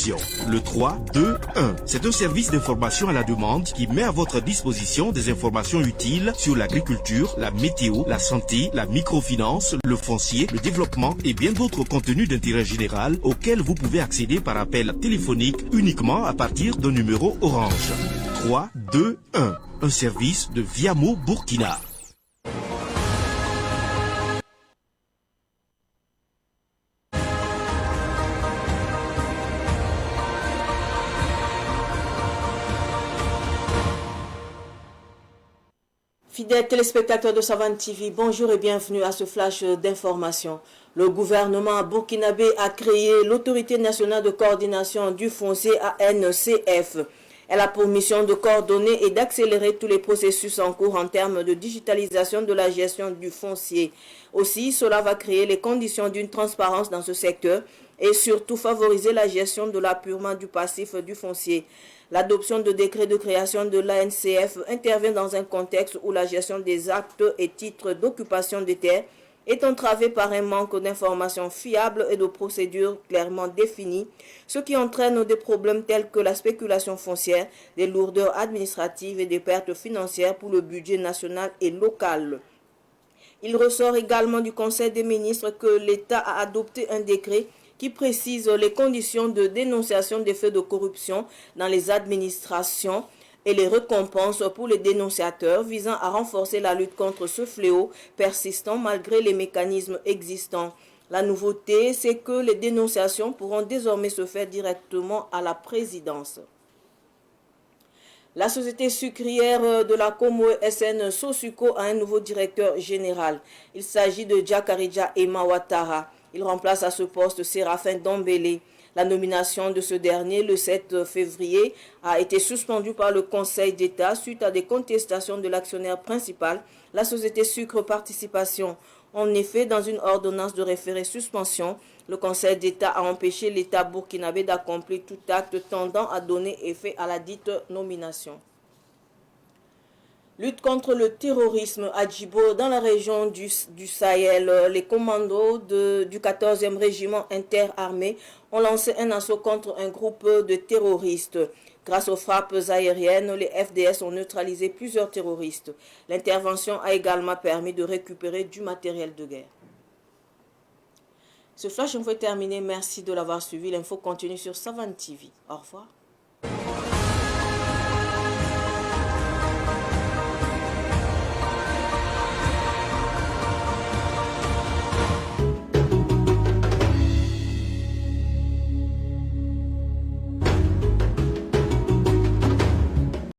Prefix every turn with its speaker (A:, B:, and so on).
A: corruption. Le 3-2-1. C'est un service d'information à la demande qui met à votre disposition des informations utiles sur l'agriculture, la météo, la santé, la microfinance, le foncier, le développement et bien d'autres contenus d'intérêt général auxquels vous pouvez accéder par appel téléphonique uniquement à partir d'un numéro Orange. 3-2-1. Un service de Viamo Burkina.
B: Fidèles téléspectateurs de Savane TV, bonjour et bienvenue à ce flash d'information. Le gouvernement burkinabé a créé l'Autorité nationale de coordination du foncier ANCF. Elle a pour mission de coordonner et d'accélérer tous les processus en cours en termes de digitalisation de la gestion du foncier. Aussi, cela va créer les conditions d'une transparence dans ce secteur et surtout favoriser la gestion de l'appurement du passif du foncier. L'adoption de décrets de création de l'ANCF intervient dans un contexte où la gestion des actes et titres d'occupation des terres est entravée par un manque d'informations fiables et de procédures clairement définies, ce qui entraîne des problèmes tels que la spéculation foncière, des lourdeurs administratives et des pertes financières pour le budget national et local. Il ressort également du Conseil des ministres que l'État a adopté un décret qui précise les conditions de dénonciation des faits de corruption dans les administrations et les récompenses pour les dénonciateurs visant à renforcer la lutte contre ce fléau persistant malgré les mécanismes existants. La nouveauté, c'est que les dénonciations pourront désormais se faire directement à la présidence. La société sucrière de la Comoé SN Sosuko a un nouveau directeur général. Il s'agit de Djakaridja Emma Ouattara. Il remplace à ce poste Séraphin Dombélé. La nomination de ce dernier, le 7 février, a été suspendue par le Conseil d'État suite à des contestations de l'actionnaire principal, la société Sucre Participation. En effet, dans une ordonnance de référé suspension, le Conseil d'État a empêché l'État burkinabé d'accomplir tout acte tendant à donner effet à la dite nomination. Lutte contre le terrorisme à Djibo dans la région du Sahel. Les commandos du 14e régiment interarmé ont lancé un assaut contre un groupe de terroristes. Grâce aux frappes aériennes, les FDS ont neutralisé plusieurs terroristes. L'intervention a également permis de récupérer du matériel de guerre. Ce flash info est terminé. Merci de l'avoir suivi. L'info continue sur Savane TV. Au revoir.